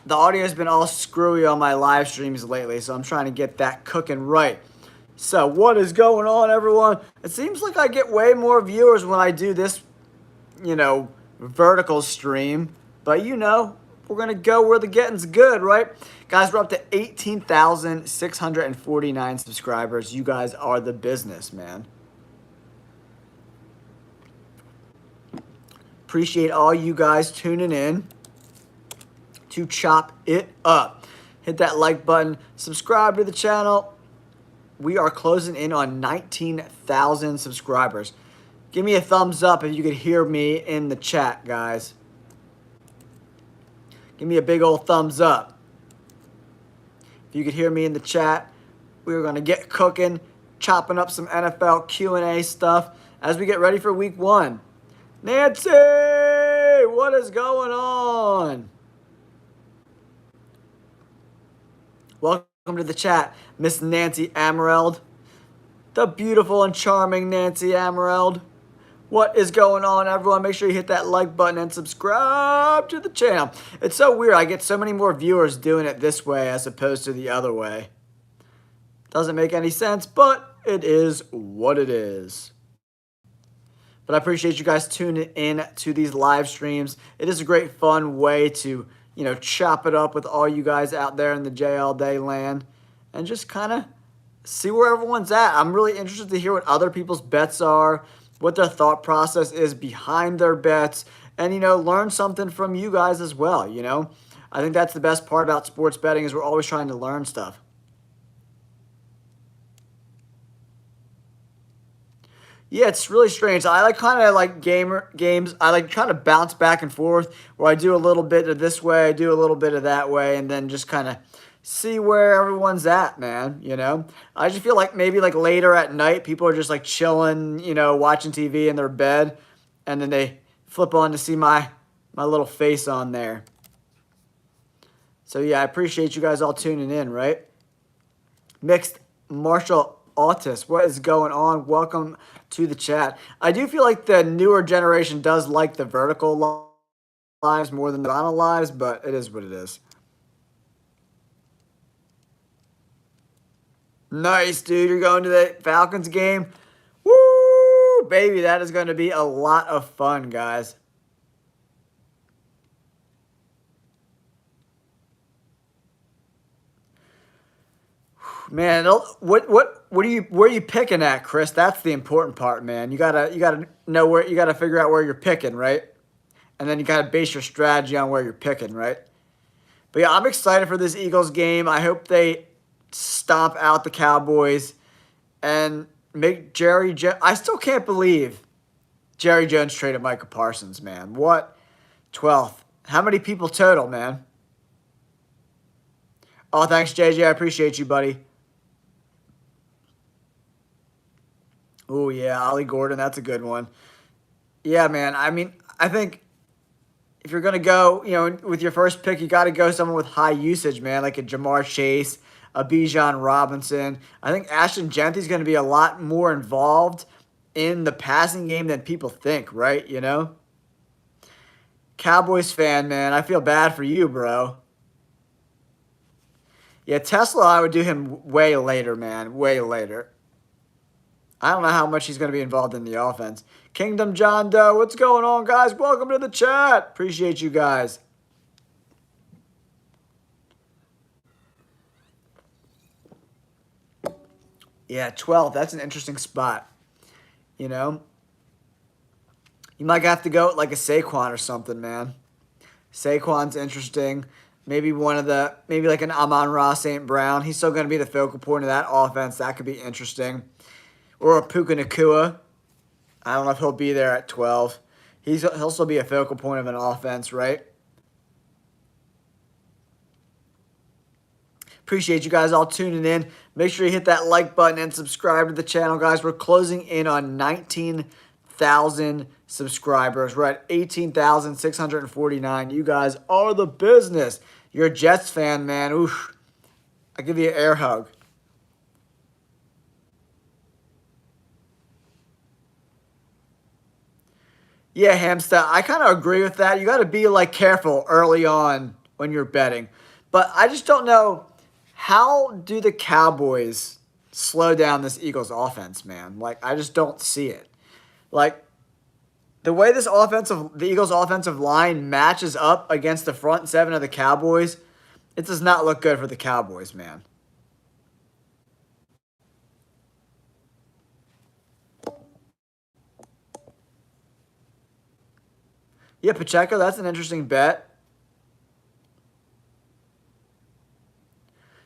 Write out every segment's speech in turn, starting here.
The audio has been all screwy on my live streams lately, so I'm trying to get that cooking right. So, what is going on, everyone? It seems like I get way more viewers when I do this, vertical stream. But we're going to go where the getting's good, right? Guys, we're up to 18,649 subscribers. You guys are the business, man. Appreciate all you guys tuning in to chop it up. Hit that like button, subscribe to the channel. We are closing in on 19,000 subscribers. Give me a thumbs up if you could hear me in the chat, guys. Give me a big old thumbs up. If you could hear me in the chat, we're going to get cooking, chopping up some NFL Q&A stuff as we get ready for week 1. Nancy, what is going on? Welcome to the chat, Miss Nancy Amareld. The beautiful and charming Nancy Amareld. What is going on, everyone? Make sure you hit that like button and subscribe to the channel. It's so weird. I get so many more viewers doing it this way as opposed to the other way. Doesn't make any sense, but it is what it is. But I appreciate you guys tuning in to these live streams. It is a great, fun way to, chop it up with all you guys out there in the JL Day land and just kind of see where everyone's at. I'm really interested to hear what other people's bets are, what their thought process is behind their bets, and, learn something from you guys as well, I think that's the best part about sports betting is we're always trying to learn stuff. Yeah, it's really strange. I kind of like games. I like trying to bounce back and forth where I do a little bit of this way, I do a little bit of that way, and then just kind of see where everyone's at, man, I just feel like maybe like later at night, people are just like chilling, watching TV in their bed, and then they flip on to see my little face on there. So yeah, I appreciate you guys all tuning in, right? Mixed Martial Autis, what is going on? Welcome to the chat. I do feel like the newer generation does like the vertical lives more than the horizontal lives, but it is what it is. Nice, dude. You're going to the Falcons game? Woo! Baby, that is going to be a lot of fun, guys. Man, where are you picking at, Chris? That's the important part, man. You gotta know where you gotta figure out where you're picking, right? And then you gotta base your strategy on where you're picking, right? But yeah, I'm excited for this Eagles game. I hope they stomp out the Cowboys and make Jerry Jones. I still can't believe Jerry Jones traded Micah Parsons, man. What? 12th. How many people total, man? Oh, thanks, JJ. I appreciate you, buddy. Oh, yeah, Ollie Gordon. That's a good one. Yeah, man. I mean, I think if you're going to go, with your first pick, you got to go someone with high usage, man, like a Jamar Chase, a Bijan Robinson. I think Ashton Genty's going to be a lot more involved in the passing game than people think, right? Cowboys fan, man. I feel bad for you, bro. Yeah, Tesla, I would do him way later, man. Way later. I don't know how much he's going to be involved in the offense. Kingdom John Doe, what's going on, guys? Welcome to the chat. Appreciate you guys. Yeah, 12. That's an interesting spot. You might have to go like a Saquon or something, man. Saquon's interesting. Maybe like an Amon-Ra St. Brown. He's still going to be the focal point of that offense. That could be interesting. Or a Puka Nacua. I don't know if he'll be there at 12. He'll still be a focal point of an offense, right? Appreciate you guys all tuning in. Make sure you hit that like button and subscribe to the channel, guys. We're closing in on 19,000 subscribers. We're at 18,649. You guys are the business. You're a Jets fan, man. Oof. I give you an air hug. Yeah, Hamster, I kind of agree with that. You got to be, careful early on when you're betting. But I just don't know, how do the Cowboys slow down this Eagles offense, man? Like, I just don't see it. Like, the way the Eagles offensive line matches up against the front seven of the Cowboys, it does not look good for the Cowboys, man. Yeah, Pacheco, that's an interesting bet.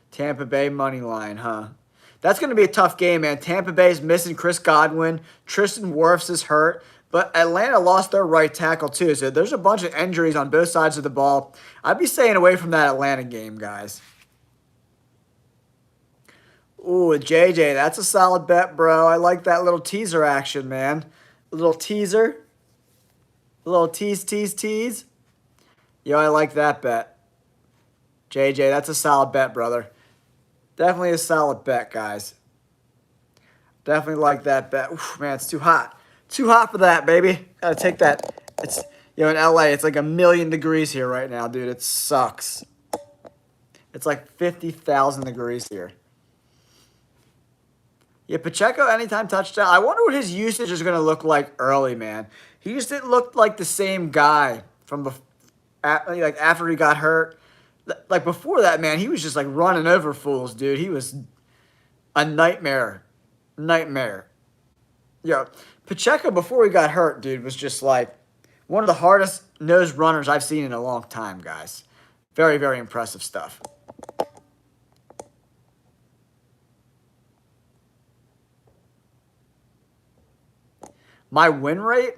Tampa Bay money line, huh? That's going to be a tough game, man. Tampa Bay's missing Chris Godwin. Tristan Wirfs is hurt. But Atlanta lost their right tackle, too. So there's a bunch of injuries on both sides of the ball. I'd be staying away from that Atlanta game, guys. Ooh, JJ, that's a solid bet, bro. I like that little teaser action, man. A little teaser. A little tease. Yo, I like that bet. JJ, that's a solid bet, brother. Definitely a solid bet, guys. Definitely like that bet. Oof, man, it's too hot. Too hot for that, baby. Gotta take that. It's, in LA, it's like 1,000,000 degrees here right now, dude. It sucks. It's like 50,000 degrees here. Yeah, Pacheco, anytime touchdown. I wonder what his usage is going to look like early, man. He just didn't look like the same guy from like after he got hurt. Like before that, man, he was just like running over fools, dude. He was a nightmare. Yo, Pacheco before he got hurt, dude, was just like one of the hardest nosed runners I've seen in a long time, guys. Very, very impressive stuff. My win rate?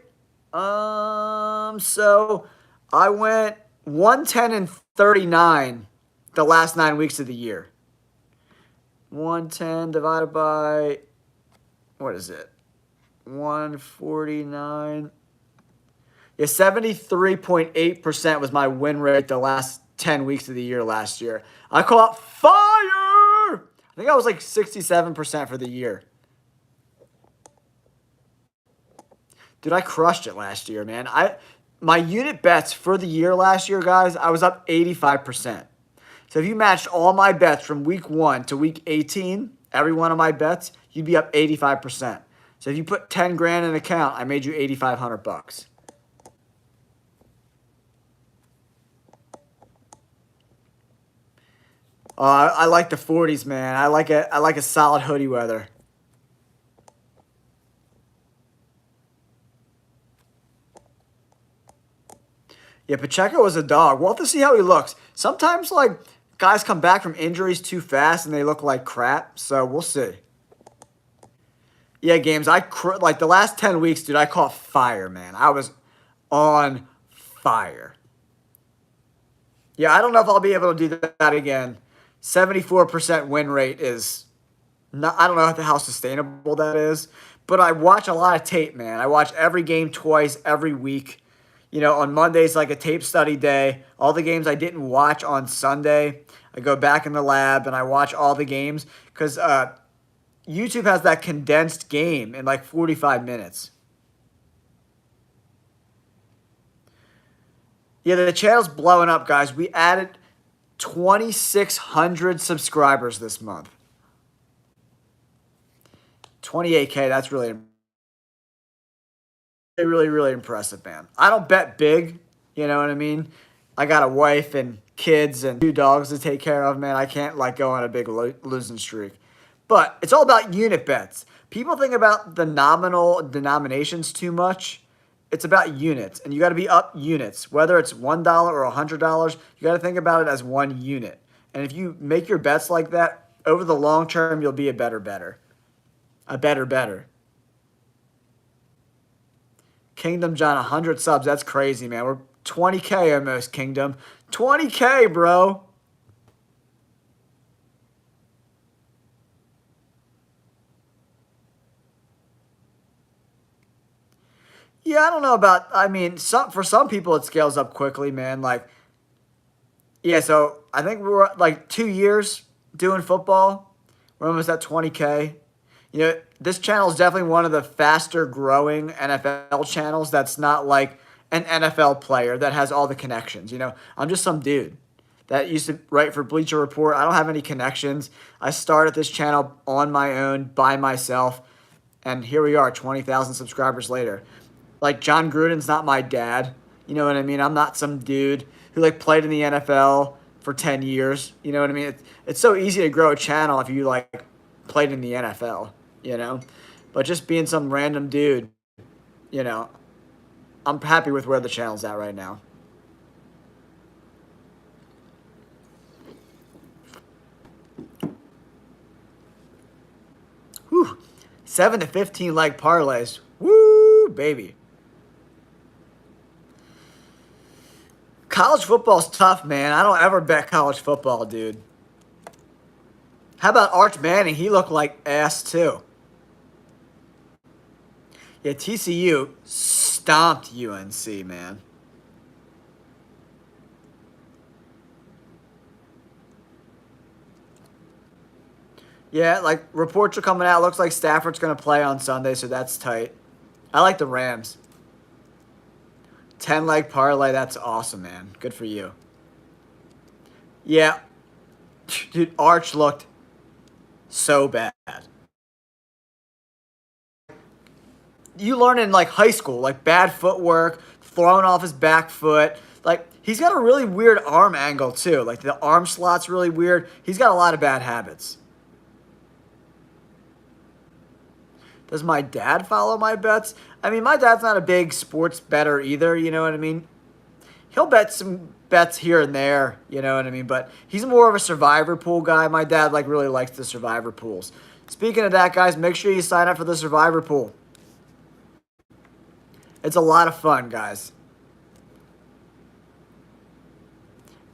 So I went 110-39 the last 9 weeks of the year. 110 divided by, what is it? 149. Yeah, 73.8% was my win rate the last 10 weeks of the year last year. I caught fire! I think I was like 67% for the year. Dude, I crushed it last year, man. My unit bets for the year last year, guys, I was up 85%. So if you matched all my bets from week 1 to week 18, every one of my bets, you'd be up 85%. So if you put 10 grand in an account, I made you $8,500. I like the 40s, man. I like a solid hoodie weather. Yeah, Pacheco was a dog. We'll have to see how he looks. Sometimes, like, guys come back from injuries too fast and they look like crap. So we'll see. Yeah, games. Like the last 10 weeks, dude, I caught fire, man. I was on fire. Yeah, I don't know if I'll be able to do that again. 74% win rate is not, I don't know how sustainable that is, but I watch a lot of tape, man. I watch every game twice every week. On Mondays, like a tape study day. All the games I didn't watch on Sunday, I go back in the lab and I watch all the games because YouTube has that condensed game in like 45 minutes. Yeah, the channel's blowing up, guys. We added 2,600 subscribers this month. 28K, that's really impressive, man. I don't bet big, you know what I mean? I got a wife and kids and 2 dogs to take care of, man. I can't like go on a big losing streak. But it's all about unit bets. People think about the nominal denominations too much. It's about units, and you got to be up units. Whether it's $1 or $100, you got to think about it as one unit. And if you make your bets like that, over the long term, you'll be a better better. Kingdom John, 100 subs. That's crazy, man. We're 20K almost, Kingdom. 20K, bro. Yeah, I don't know about, I mean, for some people it scales up quickly, man. Like, yeah, so I think we were like 2 years doing football. We're almost at 20K. This channel is definitely one of the faster growing NFL channels that's not like an NFL player that has all the connections. I'm just some dude. that used to write for Bleacher Report. I don't have any connections. I started this channel on my own, by myself, and here we are, 20,000 subscribers later. Like, John Gruden's not my dad. You know what I mean? I'm not some dude who, like, played in the NFL for 10 years. You know what I mean? It's so easy to grow a channel if you, like, played in the NFL, you know? But just being some random dude, you know, I'm happy with where the channel's at right now. Whew. 7 to 15 leg parlays. Woo, baby. College football's tough, man. I don't ever bet college football, dude. How about Arch Manning? He looked like ass, too. Yeah, TCU stomped UNC, man. Yeah, like, reports are coming out. Looks like Stafford's going to play on Sunday, so that's tight. I like the Rams. 10-leg parlay, that's awesome, man. Good for you. Yeah. Dude, Arch looked so bad. You learn in, like, high school, like, bad footwork, throwing off his back foot. Like, he's got a really weird arm angle, too. Like, the arm slot's really weird. He's got a lot of bad habits. Does my dad follow my bets? I mean, my dad's not a big sports bettor either, you know what I mean? He'll bet some bets here and there, you know what I mean? But he's more of a survivor pool guy. My dad, like, really likes the survivor pools. Speaking of that, guys, make sure you sign up for the survivor pool. It's a lot of fun, guys.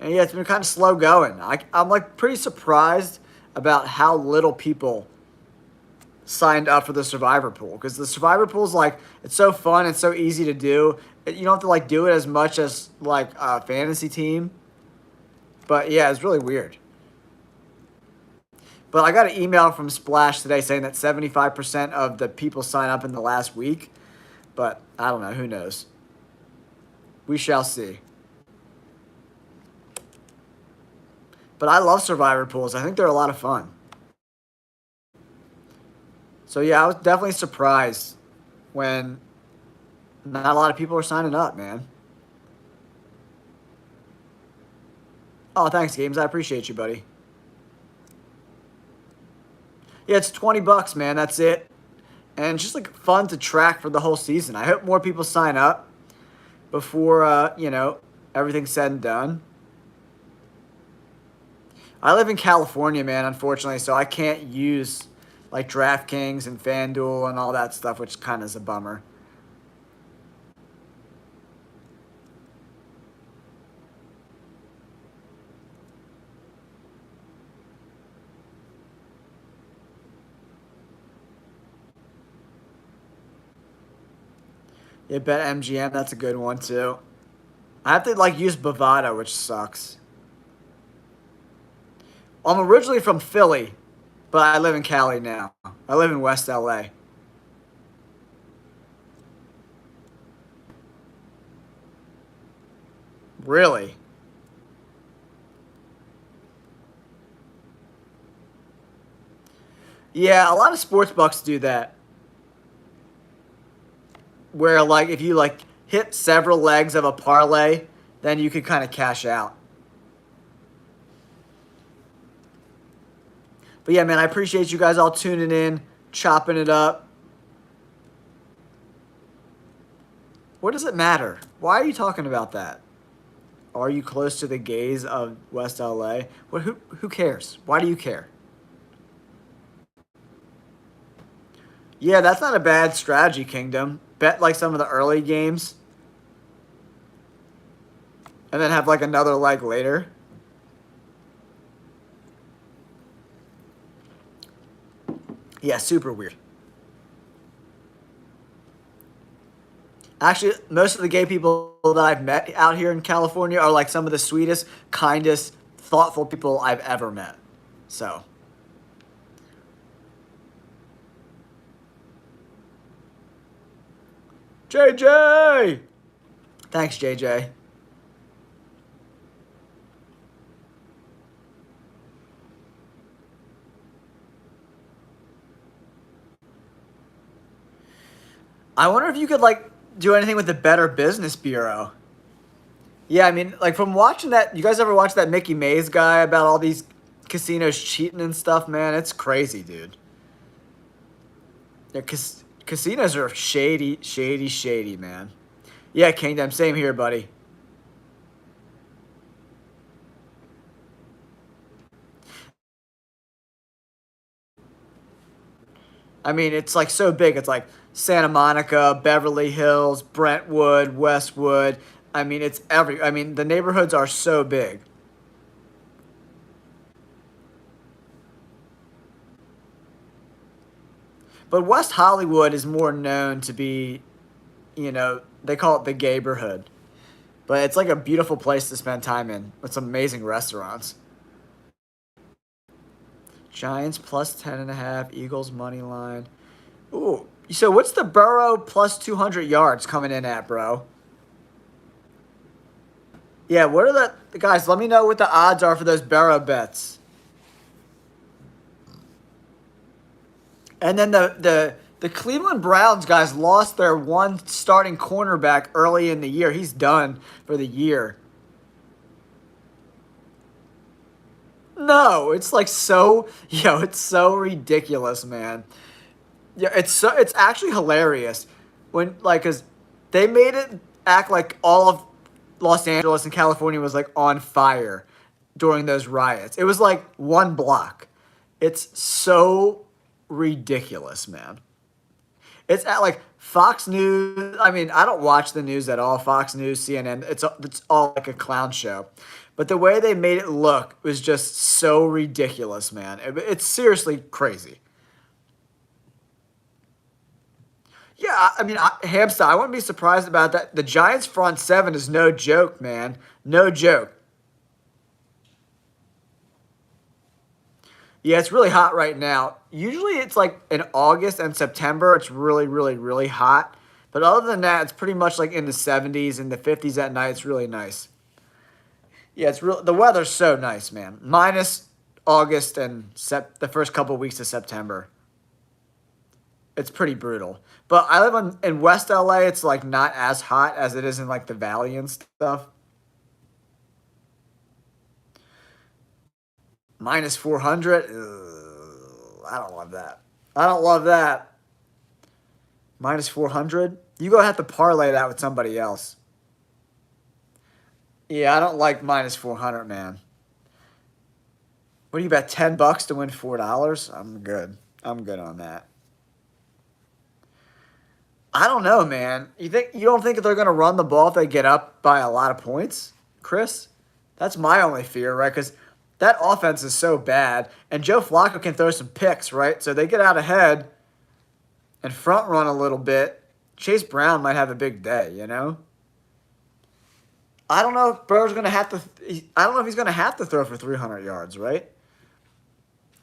And yeah, it's been kind of slow going. I'm like pretty surprised about how little people signed up for the survivor pool, because the survivor pool is like, it's so fun, it's so easy to do. You don't have to like do it as much as like a fantasy team. But yeah, it's really weird. But I got an email from Splash today saying that 75% of the people sign up in the last week. But I don't know. Who knows? We shall see. But I love survivor pools. I think they're a lot of fun. So yeah, I was definitely surprised when not a lot of people are signing up, man. Oh, thanks, Games. I appreciate you, buddy. Yeah, it's $20, man. That's it. And it's just like fun to track for the whole season. I hope more people sign up before, you know, everything's said and done. I live in California, man, unfortunately, so I can't use like DraftKings and FanDuel and all that stuff, which kind of is a bummer. Yeah, BetMGM, that's a good one too. I have to like use Bovada, which sucks. I'm originally from Philly, but I live in Cali now. I live in West LA. Really? Yeah, a lot of sports books do that. Where like if you like hit several legs of a parlay, then you could kind of cash out. But yeah, man, I appreciate you guys all tuning in, chopping it up. What does it matter? Why are you talking about that? Are you close to the gays of West LA? What? Who cares? Why do you care? Yeah, that's not a bad strategy, Kingdom. Bet like some of the early games. And then have like another leg later. Yeah, super weird. Actually, most of the gay people that I've met out here in California are like some of the sweetest, kindest, thoughtful people I've ever met. So. JJ! Thanks, JJ. I wonder if you could like do anything with the Better Business Bureau. Yeah, I mean, like from watching that, you guys ever watch that Mickey Mays guy about all these casinos cheating and stuff? Man, it's crazy, dude. Yeah, casinos are shady, shady, shady, man. Yeah, Kingdom, same here, buddy. I mean, it's like so big. It's like Santa Monica, Beverly Hills, Brentwood, Westwood. I mean, it's every. I mean, the neighborhoods are so big. But West Hollywood is more known to be, they call it the gayborhood. But it's like a beautiful place to spend time in with some amazing restaurants. Giants plus 10.5, Eagles money line. Ooh, so what's the Burrow plus 200 yards coming in at, bro? Yeah, what are the guys? Let me know what the odds are for those Burrow bets. And then the Cleveland Browns guys lost their one starting cornerback early in the year. He's done for the year. No, it's like so, it's so ridiculous, man. Yeah, it's actually hilarious when like cuz they made it act like all of Los Angeles and California was like on fire during those riots. It was like one block. It's so ridiculous, man. It's at like Fox News. I mean, I don't watch the news at all. Fox News, CNN. It's all like a clown show. But the way they made it look was just so ridiculous, man. It's seriously crazy. Yeah, I mean, Hamster, I wouldn't be surprised about that. The Giants' front seven is no joke, man. No joke. Yeah, it's really hot right now. Usually it's like in August and September, it's really, really, really hot. But other than that, it's pretty much like in the 70s and the 50s at night. It's really nice. Yeah, it's real. The weather's so nice, man. Minus August and the first couple of weeks of September. It's pretty brutal. But I live in West LA. It's like not as hot as it is in like the Valley and stuff. Minus 400. Ugh, I don't love that. I don't love that. Minus 400. You go have to parlay that with somebody else. Yeah, I don't like minus 400, man. What do you bet? $10 to win $4? I'm good. I'm good on that. I don't know, man. You don't think they're gonna run the ball if they get up by a lot of points, Chris? That's my only fear, right? Because that offense is so bad, and Joe Flacco can throw some picks, right? So they get out ahead and front run a little bit. Chase Brown might have a big day, you know. I don't know if Burrow's gonna have to. I don't know if he's gonna have to throw for 300 yards, right?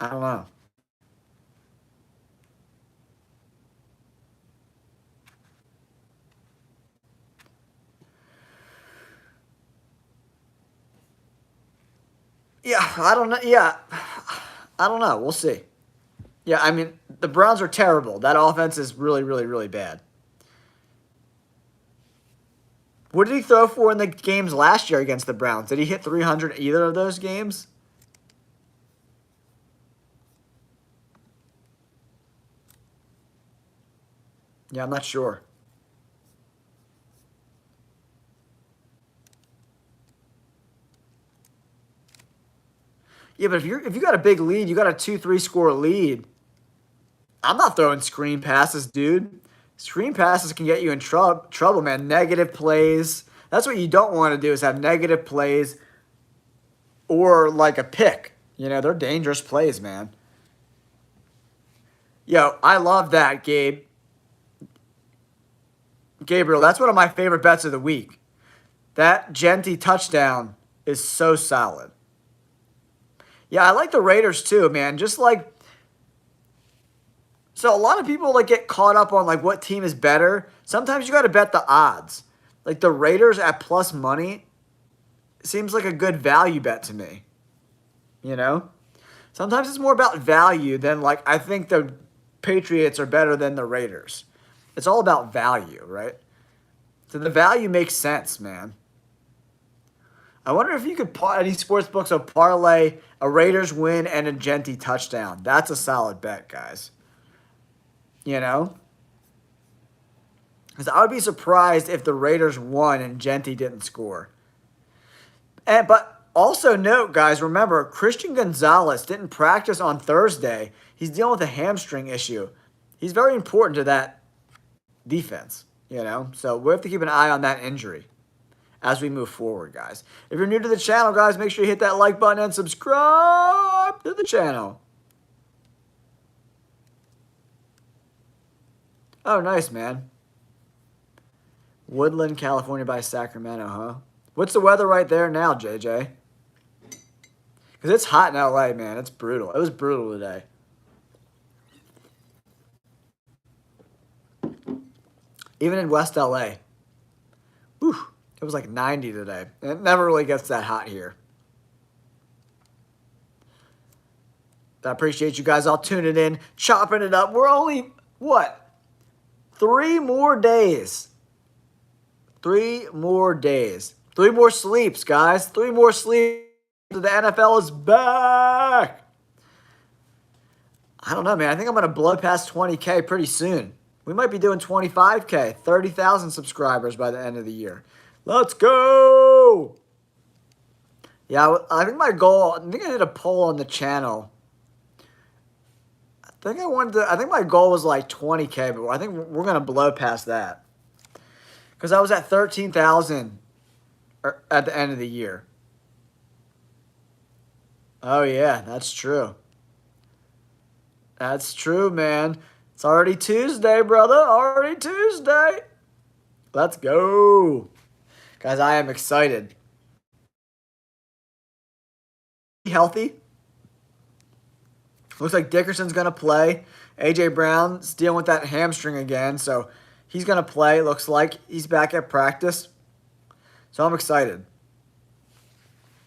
I don't know. Yeah, I don't know. Yeah, I don't know. We'll see. Yeah, I mean, the Browns are terrible. That offense is really, really, really bad. What did he throw for in the games last year against the Browns? Did he hit 300 either of those games? Yeah, I'm not sure. Yeah, but if you got a big lead, you got a 2-3 score lead. I'm not throwing screen passes, dude. Screen passes can get you in trouble, man. Negative plays. That's what you don't want to do is have negative plays or like a pick. You know, they're dangerous plays, man. Yo, I love that, Gabe. Gabriel, that's one of my favorite bets of the week. That Genty touchdown is so solid. Yeah, I like the Raiders too, man. Just like so a lot of people like get caught up on like what team is better. Sometimes you got to bet the odds. Like the Raiders at plus money seems like a good value bet to me. You know? Sometimes it's more about value than like I think the Patriots are better than the Raiders. It's all about value, right? So the value makes sense, man. I wonder if you could, any sports books will parlay a Raiders win and a Gentry touchdown. That's a solid bet, guys. You know? Because I would be surprised if the Raiders won and Gentry didn't score. But also note, guys, remember, Christian Gonzalez didn't practice on Thursday. He's dealing with a hamstring issue. He's very important to that defense, you know? So we have to keep an eye on that injury as we move forward, guys. If you're new to the channel, guys, make sure you hit that like button and subscribe to the channel. Oh, nice, man. Woodland, California by Sacramento, huh? What's the weather right there now, JJ? Because it's hot in LA, man. It's brutal. It was brutal today. Even in West LA. Whew, it was like 90 today. And it never really gets that hot here. I appreciate you guys all tuning in, chopping it up. We're only, what? 3 more days. 3 more days. 3 more sleeps, guys. 3 more sleeps. The NFL is back. I don't know, man. I think I'm going to blow past 20K pretty soon. We might be doing 25K, 30,000 subscribers by the end of the year. Let's go. Yeah, I think my goal, I think I did a poll on the channel. I think my goal was like 20K, but I think we're going to blow past that. Because I was at 13,000 at the end of the year. Oh, yeah, that's true. That's true, man. It's already Tuesday, brother. Already Tuesday. Let's go. Guys, I am excited. Healthy. Looks like Dickerson's going to play. A.J. Brown's dealing with that hamstring again, so he's going to play. Looks like he's back at practice. So I'm excited.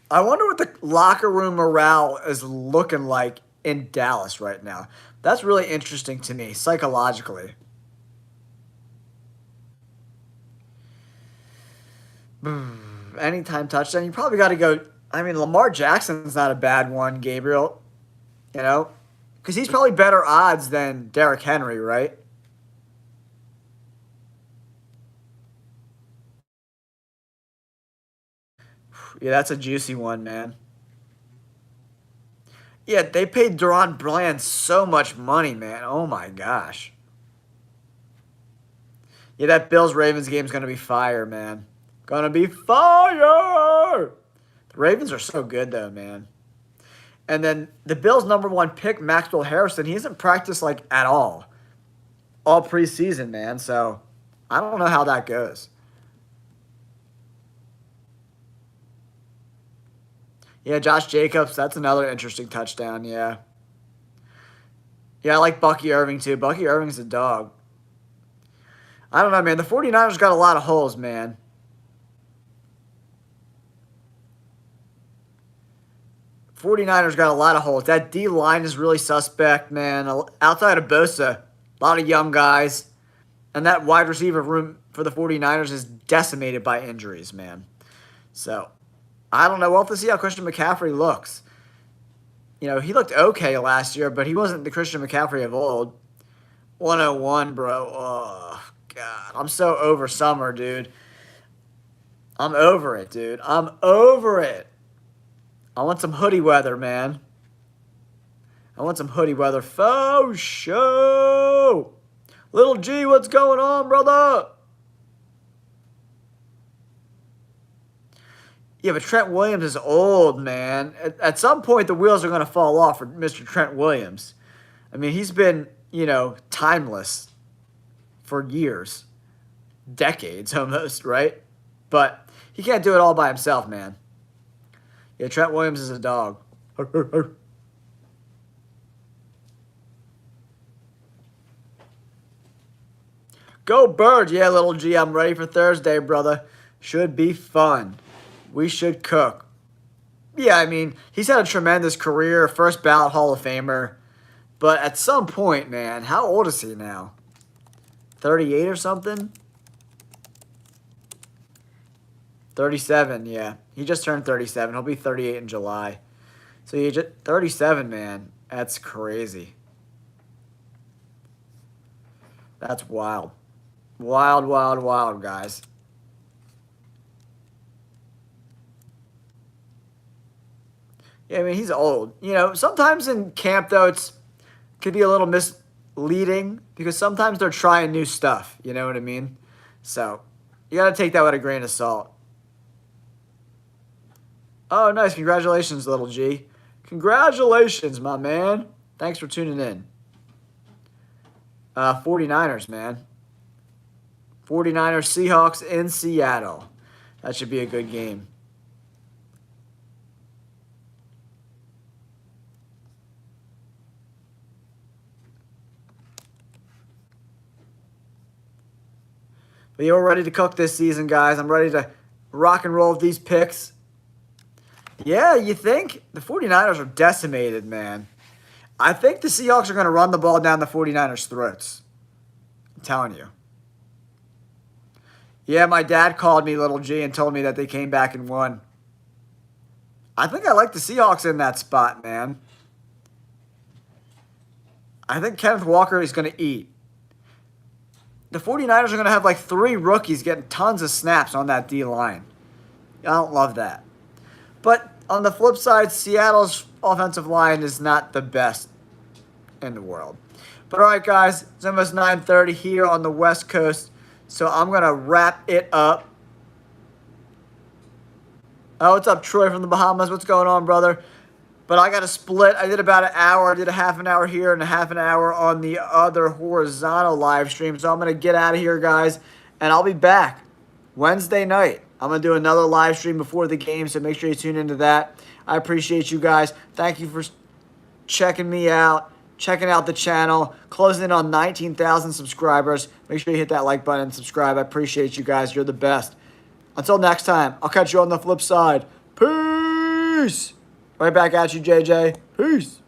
I wonder what the locker room morale is looking like in Dallas right now. That's really interesting to me, psychologically. Anytime touchdown, you probably got to go. I mean, Lamar Jackson's not a bad one, Gabriel. You know? Because he's probably better odds than Derrick Henry, right? Yeah, that's a juicy one, man. Yeah, they paid Deron Bland so much money, man. Oh, my gosh. Yeah, that Bills-Ravens game is going to be fire, man. Going to be fire! The Ravens are so good, though, man. And then the Bills' #1 pick, Maxwell Harrison, he hasn't practiced, like, at all preseason, man. So I don't know how that goes. Yeah, Josh Jacobs, that's another interesting touchdown, yeah. Yeah, I like Bucky Irving, too. Bucky Irving's a dog. I don't know, man. The 49ers got a lot of holes, man. '49ers got a lot of holes. That D-line is really suspect, man. Outside of Bosa, a lot of young guys. And that wide receiver room for the 49ers is decimated by injuries, man. So I don't know. We'll have to see how Christian McCaffrey looks. You know, he looked okay last year, but he wasn't the Christian McCaffrey of old. 101, bro. Oh, God. I'm so over summer, dude. I'm over it, dude. I'm over it. I want some hoodie weather, man. I want some hoodie weather. Faux show. Little G, what's going on, brother? Yeah, but Trent Williams is old, man. At some point, the wheels are going to fall off for Mr. Trent Williams. I mean, he's been, you know, timeless for years. Decades, almost, right? But he can't do it all by himself, man. Yeah, Trent Williams is a dog. Go Birds. Yeah, little G, I'm ready for Thursday, brother. Should be fun. We should cook. Yeah, I mean, he's had a tremendous career, first ballot Hall of Famer. But at some point, man, how old is he now? 38 or something? 37, yeah. He just turned 37. He'll be 38 in July. So he just 37, man. That's crazy. That's wild. Wild, wild, wild, guys. Yeah, I mean, he's old. You know, sometimes in camp, though, it could be a little misleading because sometimes they're trying new stuff. You know what I mean? So you got to take that with a grain of salt. Oh, nice. Congratulations, little G. Congratulations, my man. Thanks for tuning in. 49ers, man. 49ers, Seahawks in Seattle. That should be a good game. But you're ready to cook this season, guys. I'm ready to rock and roll with these picks. Yeah, you think? The 49ers are decimated, man. I think the Seahawks are going to run the ball down the 49ers' throats. I'm telling you. Yeah, my dad called me, little G, and told me that they came back and won. I think I like the Seahawks in that spot, man. I think Kenneth Walker is going to eat. The 49ers are going to have like 3 rookies getting tons of snaps on that D-line. I don't love that. But on the flip side, Seattle's offensive line is not the best in the world. But all right, guys, it's almost 9:30 here on the West Coast, so I'm going to wrap it up. Oh, what's up, Troy from the Bahamas? What's going on, brother? But I got to split. I did about an hour. I did a half an hour here and a half an hour on the other horizontal live stream. So I'm going to get out of here, guys, and I'll be back Wednesday night. I'm going to do another live stream before the game, so make sure you tune into that. I appreciate you guys. Thank you for checking me out, checking out the channel, closing in on 19,000 subscribers. Make sure you hit that like button and subscribe. I appreciate you guys. You're the best. Until next time, I'll catch you on the flip side. Peace! Right back at you, JJ. Peace!